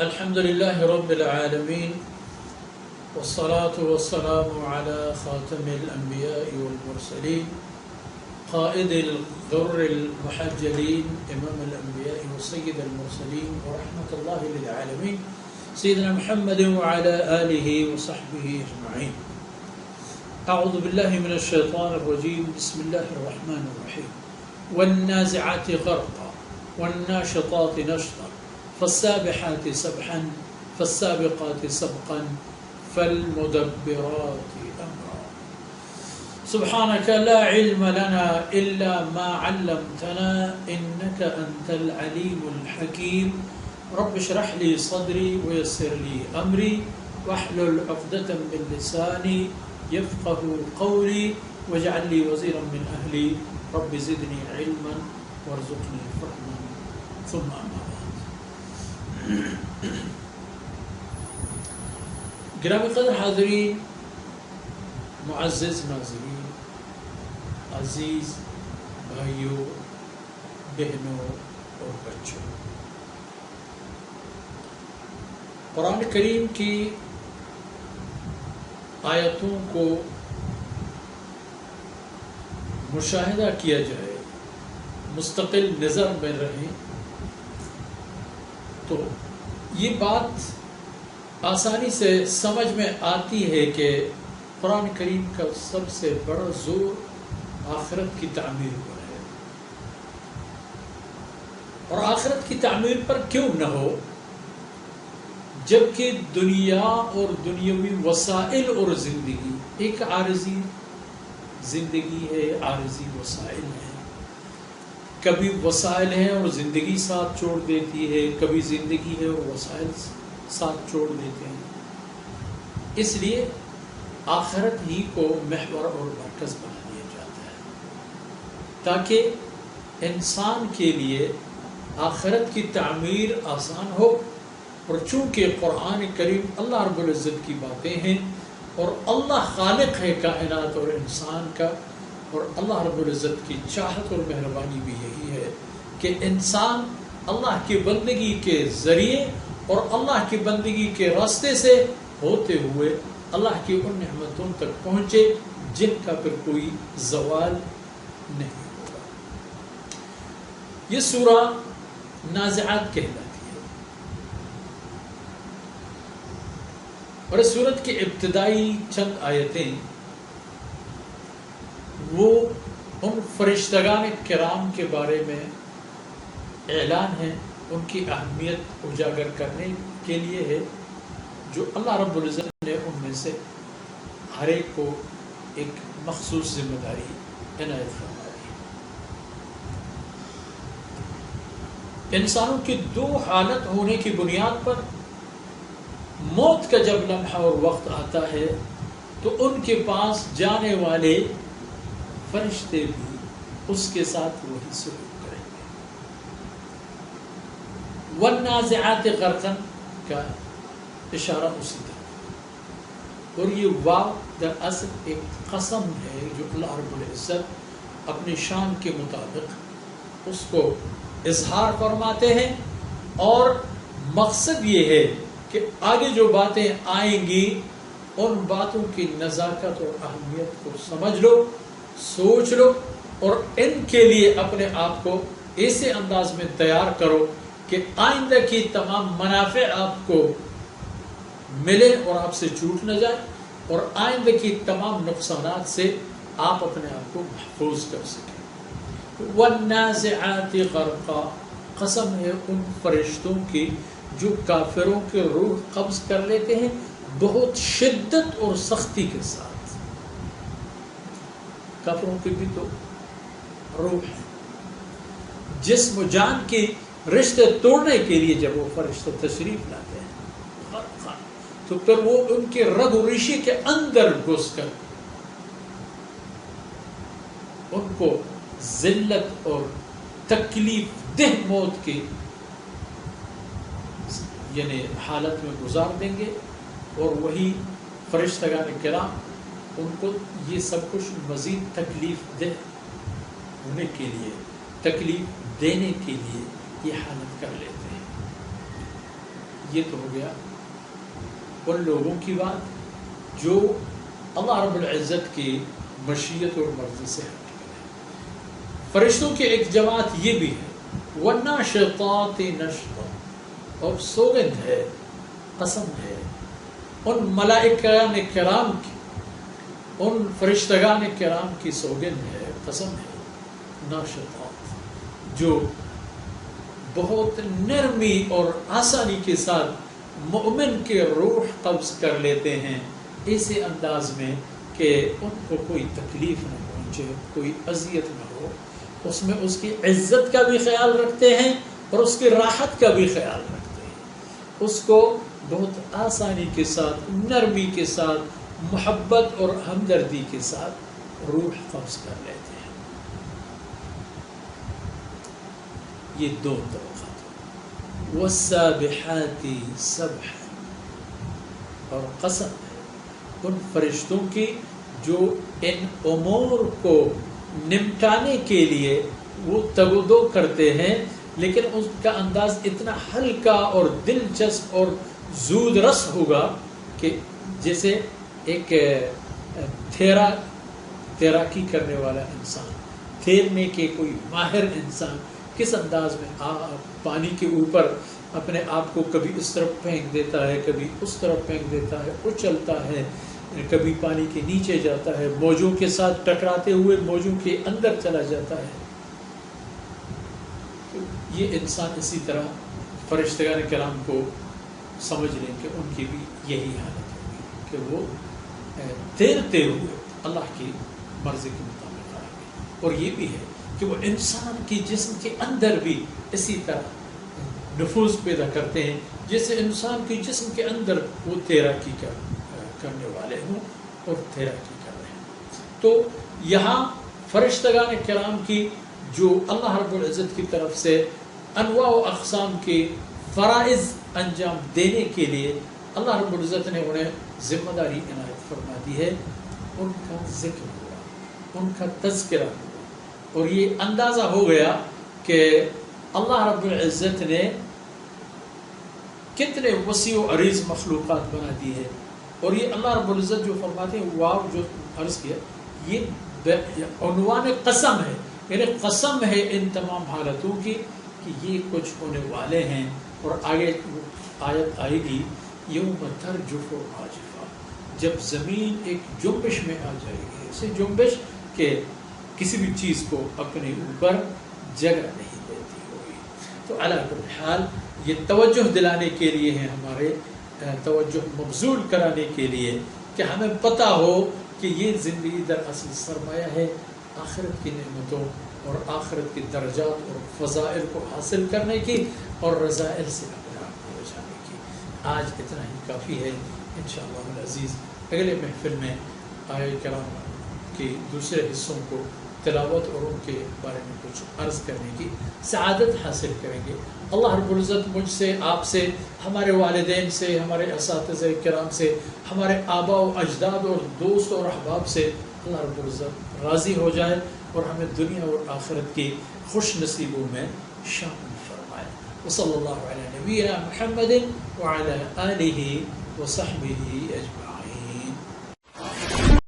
الحمد لله رب العالمين والصلاة والسلام على خاتم الأنبياء والمرسلين قائد الغر المحجلين إمام الأنبياء وسيد المرسلين ورحمة الله للعالمين سيدنا محمد وعلى آله وصحبه أجمعين. أعوذ بالله من الشيطان الرجيم. بسم الله الرحمن الرحيم. والنازعات غرقا والناشطات نشطا فالسابحات سبحا فالسابقات سبقا فالمدبرات أمرا. سبحانك لا علم لنا إلا ما علمتنا إنك أنت العليم الحكيم. رب اشرح لي صدري ويسر لي أمري واحلل عقدة من لساني يفقه قولي واجعل لي وزيرا من أهلي رب زدني علما وارزقني فهما. ثم أما بعد. گرامی قدر حاضرین، معزز ناظرین، عزیز بھائیوں، بہنوں اور بچوں، قرآن کریم کی آیتوں کو مشاہدہ کیا جائے، مستقل نظر میں رہیں تو یہ بات آسانی سے سمجھ میں آتی ہے کہ قرآن کریم کا سب سے بڑا زور آخرت کی تعمیر پر ہے. اور آخرت کی تعمیر پر کیوں نہ ہو جبکہ دنیا اور دنیاوی وسائل اور زندگی ایک عارضی زندگی ہے، عارضی وسائل ہیں. کبھی وسائل ہیں اور زندگی ساتھ چھوڑ دیتی ہے، کبھی زندگی ہے اور وسائل ساتھ چھوڑ دیتے ہیں. اس لیے آخرت ہی کو محور اور مرکز بنا دیا جاتا ہے تاکہ انسان کے لیے آخرت کی تعمیر آسان ہو. اور چونکہ قرآن کریم اللہ رب العزت کی باتیں ہیں اور اللہ خالق ہے کائنات اور انسان کا، اور اللہ رب العزت کی چاہت اور مہربانی بھی یہی ہے کہ انسان اللہ کی بندگی کے ذریعے اور اللہ کی بندگی کے راستے سے ہوتے ہوئے اللہ کی ان نعمتوں تک پہنچے جن کا پھر کوئی زوال نہیں ہوگا. یہ سورہ نازعات کہلاتی ہے اور اس سورت کی ابتدائی چند آیتیں وہ ان فرشتگان کرام کے بارے میں اعلان ہے، ان کی اہمیت اجاگر کرنے کے لیے ہے جو اللہ رب العزت نے ان میں سے ہر ایک کو ایک مخصوص ذمہ داری عنایت فرما دی. انسانوں کی دو حالت ہونے کی بنیاد پر موت کا جب لمحہ اور وقت آتا ہے تو ان کے پاس جانے والے فرشتے بھی اس کے ساتھ وہی سلوک کریں گے. والنازعات غرقا کا اشارہ اسی طرح. اور یہ واو در اصل ایک قسم ہے جو اللہ رب العزت اپنی شان کے مطابق اس کو اظہار فرماتے ہیں، اور مقصد یہ ہے کہ آگے جو باتیں آئیں گی ان باتوں کی نزاکت اور اہمیت کو سمجھ لو، سوچ لو اور ان کے لیے اپنے آپ کو ایسے انداز میں تیار کرو کہ آئندہ کی تمام منافع آپ کو ملے اور آپ سے چھوٹ نہ جائے، اور آئندہ کی تمام نقصانات سے آپ اپنے آپ کو محفوظ کر سکیں. والنازعات غرقا، قسم ہے ان فرشتوں کی جو کافروں کے روح قبض کر لیتے ہیں بہت شدت اور سختی کے ساتھ. کافروں کی بھی تو روح ہے، جسم و جان کی رشتے توڑنے کے لیے جب وہ فرشتے تشریف لاتے ہیں تو پھر وہ ان کے رگ و ریشے کے اندر گھس کر ان کو ذلت اور تکلیف دہ موت کی یعنی حالت میں گزار دیں گے. اور وہی فرشتگان کرام ان کو یہ سب کچھ مزید تکلیف دہ ہونے کے لیے، تکلیف دینے کے لیے یہ حالت کر لیتے ہیں. یہ تو ہو گیا ان لوگوں کی بات جو اللہ رب العزت کی مشیت اور مرضی سے ہٹ گئے. فرشتوں کی ایک جماعت یہ بھی ہے والناشطات نشطا، اور سوگند ہے، قسم ہے ان ملائکان کرام کی، ان فرشتگان کرام کی سوگند ہے، قسم ہے، ناشطات جو بہت نرمی اور آسانی کے ساتھ مومن کے روح قبض کر لیتے ہیں ایسے انداز میں کہ ان کو کوئی تکلیف نہ پہنچے، کوئی اذیت نہ ہو. اس میں اس کی عزت کا بھی خیال رکھتے ہیں اور اس کی راحت کا بھی خیال رکھتے ہیں. اس کو بہت آسانی کے ساتھ، نرمی کے ساتھ، محبت اور ہمدردی کے ساتھ روح قبض کر لیتے ہیں. یہ دو طبقات. والسابحات سبحا، اور قسم ہے ان فرشتوں کی جو ان امور کو نمٹانے کے لیے وہ تگ و دو کرتے ہیں، لیکن اس کا انداز اتنا ہلکا اور دلچسپ اور زود رس ہوگا کہ جیسے ایک تیراکی کرنے والا انسان، تیرنے کے کوئی ماہر انسان کس انداز میں پانی کے اوپر اپنے آپ کو کبھی اس طرف پھینک دیتا ہے، کبھی اس طرف پھینک دیتا ہے، اچلتا ہے، کبھی پانی کے نیچے جاتا ہے، موجوں کے ساتھ ٹکراتے ہوئے موجوں کے اندر چلا جاتا ہے. یہ انسان اسی طرح فرشتگان کرام کو سمجھ لیں کہ ان کی بھی یہی حالت ہوگی کہ وہ تیرتے ہوئے اللہ کی مرضی کے مطابق آئیں گے. اور یہ بھی ہے کہ وہ انسان کی جسم کے اندر بھی اسی طرح نفوذ پیدا کرتے ہیں جیسے انسان کے جسم کے اندر وہ تیراکی کرنے والے ہوں اور تیراکی کر رہے ہیں. تو یہاں فرشتگان کرام کی جو اللہ رب العزت کی طرف سے انواع و اقسام کے فرائض انجام دینے کے لیے اللہ رب العزت نے انہیں ذمہ داری عنایت فرما دی ہے، ان کا ذکر ہوا، ان کا تذکرہ ہوا، اور یہ اندازہ ہو گیا کہ اللہ رب العزت نے کتنے وسیع و عریض مخلوقات بنا دی ہے. اور یہ اللہ رب العزت جو فرماتے ہیں واو جو عرض کیا، یہ عنوان قسم ہے، یعنی قسم ہے ان تمام حالتوں کی کہ یہ کچھ ہونے والے ہیں. اور آگے آیت آئے گی یوم ترجف راجفہ، جب زمین ایک جنبش میں آ جائے گی، ایسے جنبش کہ کسی بھی چیز کو اپنے اوپر جگہ نہیں دیتی ہوگی. تو علی کل حال یہ توجہ دلانے کے لیے ہے، ہمارے توجہ مبذول کرانے کے لیے کہ ہمیں پتہ ہو کہ یہ زندگی دراصل سرمایہ ہے آخرت کی نعمتوں اور آخرت کے درجات اور فضائل کو حاصل کرنے کی اور رذائل سے اپنے آپ کو بچانے کی. آج اتنا ہی کافی ہے. انشاءاللہ العزیز اگلے محفل میں آیہ کرام کے دوسرے حصوں کو تلاوت اور ان کے بارے میں کچھ عرض کرنے کی سعادت حاصل کریں گے. اللہ رب العزت مجھ سے، آپ سے، ہمارے والدین سے، ہمارے اساتذہ کرام سے، ہمارے آباء و اجداد اور دوست اور احباب سے اللہ رب العزت راضی ہو جائے اور ہمیں دنیا اور آخرت کی خوش نصیبوں میں شامل فرمائے. وصلی اللہ علی نبینا محمد وعلی آلہ وصحبہ اجمعین.